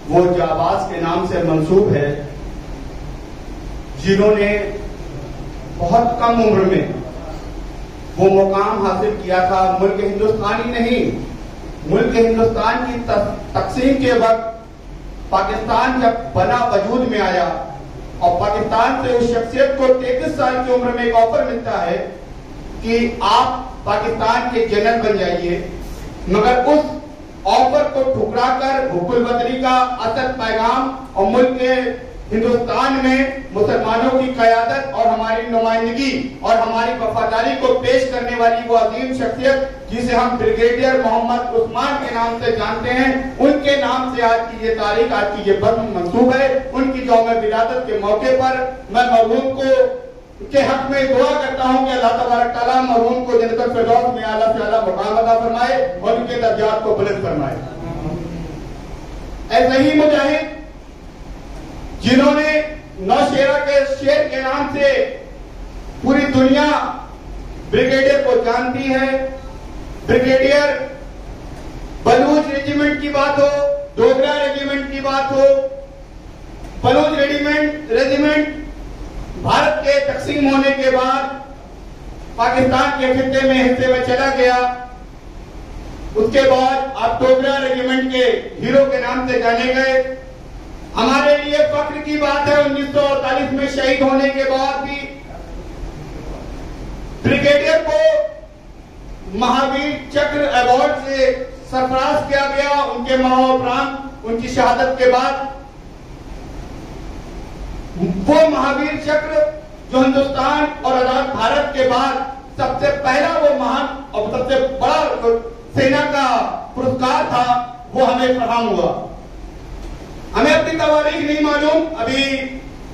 वो जाबाज के नाम से मंसूब है, जिन्होंने बहुत कम उम्र में वो मुकाम हासिल किया था। मुल्क हिंदुस्तान ही नहीं, मुल्क हिंदुस्तान की तकसीम के वक्त पाकिस्तान जब बना वजूद में आया और पाकिस्तान से उस शख्सियत को 33 साल की उम्र में एक ऑफर मिलता है कि आप पाकिस्तान के जनरल बन जाइए, मगर उस ऑफर को ठुकराकर हुकुल बदरी का असद पैगाम और मुल्क के हिंदुस्तान में मुसलमानों की क़यादत और हमारी नुमाइंदगी और हमारी वफादारी को पेश करने वाली वो अजीम शख्सियत जिसे हम ब्रिगेडियर मोहम्मद उस्मान के नाम से जानते हैं, उनके नाम से आज की ये तारीख, आज की ये बर्म मंसूब है। उनकी यौम विलादत के मौके पर मैं मरहूम को के हक में दुआ करता हूं कि अल्लाह तबारक तआला मरहूम को जन्नतुल फिरदौस में आला से आला मुकाम अता फरमाए और उनके दर्जात को बुलंद फरमाए। ऐसे ही मुजाहिद जिन्होंने नौशेरा के शेर के नाम से पूरी दुनिया ब्रिगेडियर को जानती है, ब्रिगेडियर बलूच रेजिमेंट की बात हो, डोगरा रेजिमेंट की बात हो, बलूच रेजिमेंट भारत के तकसीम होने के बाद पाकिस्तान के खित्ते में हिस्से में चला गया। उसके बाद आप डोगरा रेजिमेंट के हीरो के नाम से जाने गए। हमारे लिए फख्र की बात है 1948 में शहीद होने के बाद भी ब्रिगेडियर को महावीर चक्र अवार्ड से सरफराज किया गया। उनके मरणोपरांत, उनकी शहादत के बाद वो महावीर चक्र जो हिंदुस्तान और आजाद भारत के बाद सबसे पहला वो महान और सबसे बड़ा सेना का पुरस्कार था, वो हमें फराहम हुआ। हमें अपनी तवारीख नहीं मालूम। अभी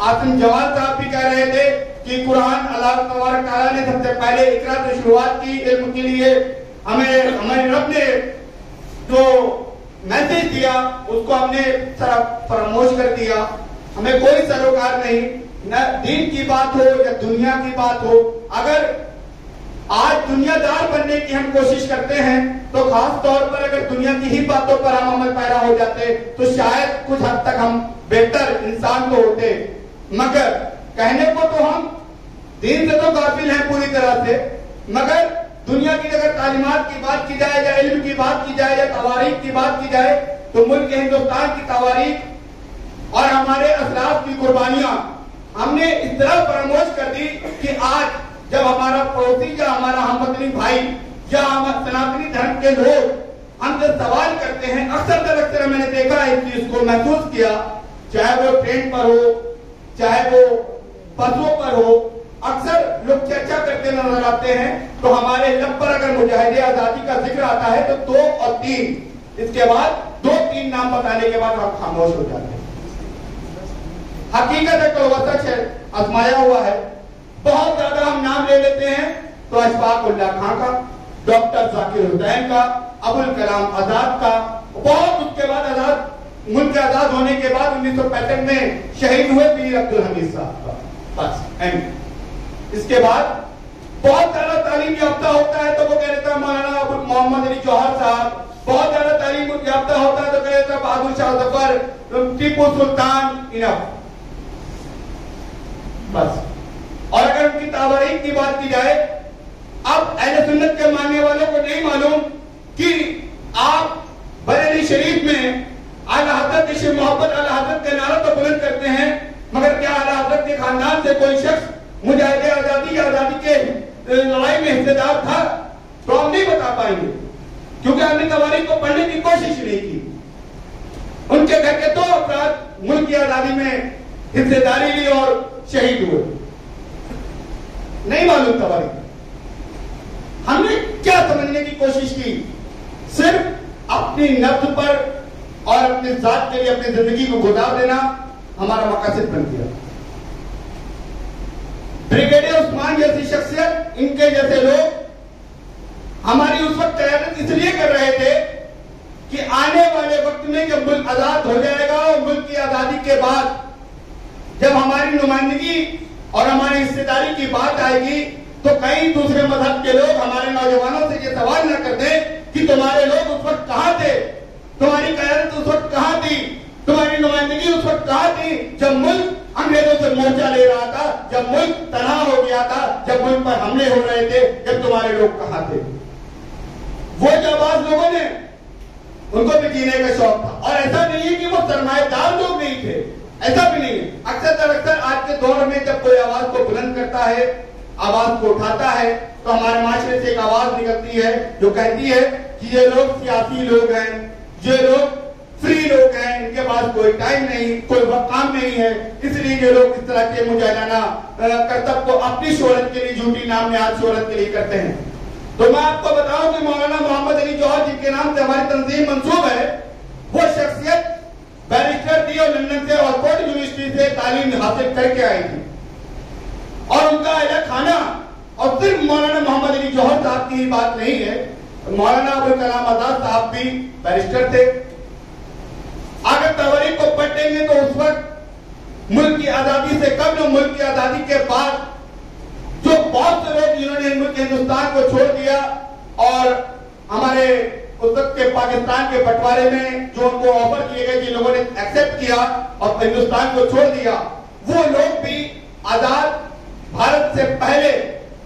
आसिम जवाद साहब भी कह रहे थे कि कुरान अल्लाह तबारक तआला ने सबसे पहले इकरा से शुरुआत की इल्म के लिए। हमें हमारे रब ने जो मैसेज दिया उसको हमने फरामोश कर दिया। हमें कोई सरोकार नहीं, न दीन की बात हो या दुनिया की बात हो। अगर आज दुनियादार बनने की हम कोशिश करते हैं तो खास तौर पर अगर दुनिया की ही बातों पर हम अमल पैरा हो जाते तो शायद कुछ हद तक हम बेहतर इंसान तो होते, मगर कहने को तो हम दीन से तो गाफिल हैं पूरी तरह से, मगर दुनिया की अगर तालीमात की बात की जाए या इल्म की बात की जाए या तवारीख की बात की जाए तो मुल्क हिंदुस्तान की तवारीख और हमारे असलाफ की कुर्बानियां हमने इस तरह फरामोश कर दी कि आज जब हमारा पड़ोसी या हमारा हमवतनी भाई या हमारे सनातनी धर्म के लोग हमसे सवाल करते हैं, अक्सर मैंने देखा है इस चीज को महसूस किया, चाहे वो ट्रेन पर हो चाहे वो बसों पर हो, अक्सर लोग चर्चा करते नजर आते हैं तो हमारे लब पर अगर मुजाहिदे आजादी का जिक्र आता है तो 2 और 3, इसके बाद 2-3 नाम बताने के बाद हम खामोश हो जाते हैं। हकीकत है तो वसच है, आजमाया हुआ है। बहुत ज्यादा हम नाम ले लेते हैं तो अशफाक उल्लाह खां का, डॉक्टर जाकिर हुसैन का, अबुल कलाम आजाद का, बहुत उसके बाद आजाद मुल्क आजाद होने के बाद 1965 में शहीद हुए मीर अब्दुल हमीद साहब का, बस एंड। इसके बाद बहुत ज्यादा तालीम याफ्ता होता है तो वो कह देता है मौलाना मोहम्मद अली जौहर साहब, बहुत ज्यादा तालीम याफ्ता होता है तो कह देता बहादुर शाह जफर, टीपू सुल्तान, इनफ, बस। और अगर उनकी तावारीख की बात की जाए, अब अहले सुन्नत के मानने वालों को नहीं मालूम कि आप बरेली शरीफ में आला हज़रत इश्क़ मोहब्बत आला हज़रत का नारा तो बुलंद करते हैं, मगर क्या आला हज़रत के खानदान से कोई शख्स मुजाहिदे आजादी या आजादी के लड़ाई में हिस्सेदार था? तो हम नहीं बता पाएंगे क्योंकि हमने तवारीख को पढ़ने की कोशिश नहीं की। उनके घर के 2 अफराद मुल्क की आजादी में हिस्सेदारी ली और शहीद हुए, नहीं मालूम तवारीख। हमने क्या समझने की कोशिश की? सिर्फ अपनी नफ्स पर और अपनी जात के लिए अपनी जिंदगी को गुजार देना हमारा मकसद बन गया। ब्रिगेडियर उस्मान जैसी शख्सियत, इनके जैसे लोग हमारी उस वक्त तैयारी इसलिए कर रहे थे कि आने वाले वक्त में जब मुल्क आजाद हो जाएगा और मुल्क की आजादी के बाद जब हमारी नुमाइंदगी और हमारी हिस्सेदारी की बात आएगी तो कई दूसरे मजहब के लोग हमारे नौजवानों से ये सवाल न कर दें कि तुम्हारे लोग उस वक्त कहां थे, तुम्हारी क़यादत उस वक्त कहां थी, तुम्हारी नुमाइंदगी उस वक्त कहां थी जब मुल्क अंग्रेजों से मोर्चा ले रहा था, जब मुल्क तनाव हो गया था, जब मुल्क पर हमले हो रहे थे, जब तुम्हारे लोग कहां थे? वो जाबाज लोगों ने, उनको भी जीने का शौक था। और ऐसा नहीं है कि वो सरमाएदार लोग नहीं थे, ऐसा भी नहीं है। अक्सर आज के दौर में जब कोई आवाज को बुलंद करता है, आवाज को उठाता है, तो हमारे माशरे से एक आवाज निकलती है जो कहती है कि ये लोग सियासी लोग हैं, ये लोग फ्री लोग हैं, इनके पास कोई टाइम नहीं, कोई काम नहीं है, इसलिए ये लोग इस तरह के मुजाहिदाना करतब को अपनी शोहरत के लिए, झूठी नाम नहाद शोहरत के लिए करते हैं। तो मैं आपको बताऊं कि मौलाना मोहम्मद अली जौहर जिनके नाम से हमारी तंजीम मंसूब है, वो शख्सियत बैरिस्टर थी और लंदन से ऑक्सफोर्ड यूनिवर्सिटी से तालीम हासिल करके आई थी। और उनका अहले खाना, और सिर्फ मौलाना मोहम्मद अली जौहर साहब की बात नहीं है, मौलाना अबुल कलाम आजाद साहब भी बैरिस्टर थे। अगर तवारीख को पढ़ेंगे तो उस वक्त मुल्क की आजादी से कबल, मुल्क की आजादी के बाद जो बहुत से लोग जिन्होंने मुल्क हिंदुस्तान को छोड़ दिया और हमारे उस वक्त के पाकिस्तान के बंटवारे में जो उनको ऑफर किए गए, जिन लोगों ने एक्सेप्ट किया और हिंदुस्तान को छोड़ दिया, वो लोग भी आजाद भारत से पहले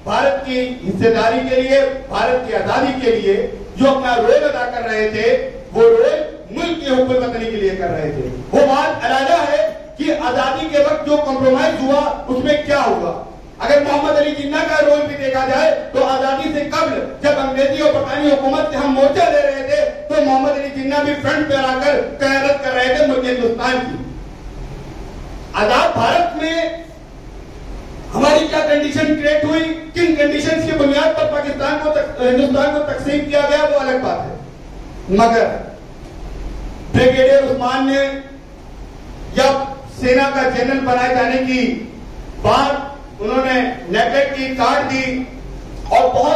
भारत की हिस्सेदारी के लिए, भारत की आजादी के लिए जो अपना रोल अदा कर रहे थे, वो रोल मुल्क की हुकूमत वतनी के लिए कर रहे थे। वो बात अलग है कि आजादी के वक्त जो कॉम्प्रोमाइज हुआ उसमें क्या हुआ। अगर मोहम्मद अली जिन्ना का रोल भी देखा जाए तो आजादी से कबल जब अंग्रेजी और बरतानी हुकूमत से हम मोर्चा ले रहे थे, तो मोहम्मद अली जिन्ना भी फ्रंट पे आकर क़यादत कर रहे थे मुल्क हिंदुस्तान की। आजाद भारत में हमारी क्या कंडीशन क्रिएट हुई, किन कंडीशंस की बुनियाद पर पाकिस्तान को हिंदुस्तान को तकसीम किया गया, वो अलग बात है। मगर ब्रिगेडियर उस्मान ने जब सेना का जनरल बनाए जाने की बात उन्होंने नेगलेक्ट की, काट दी और बहुत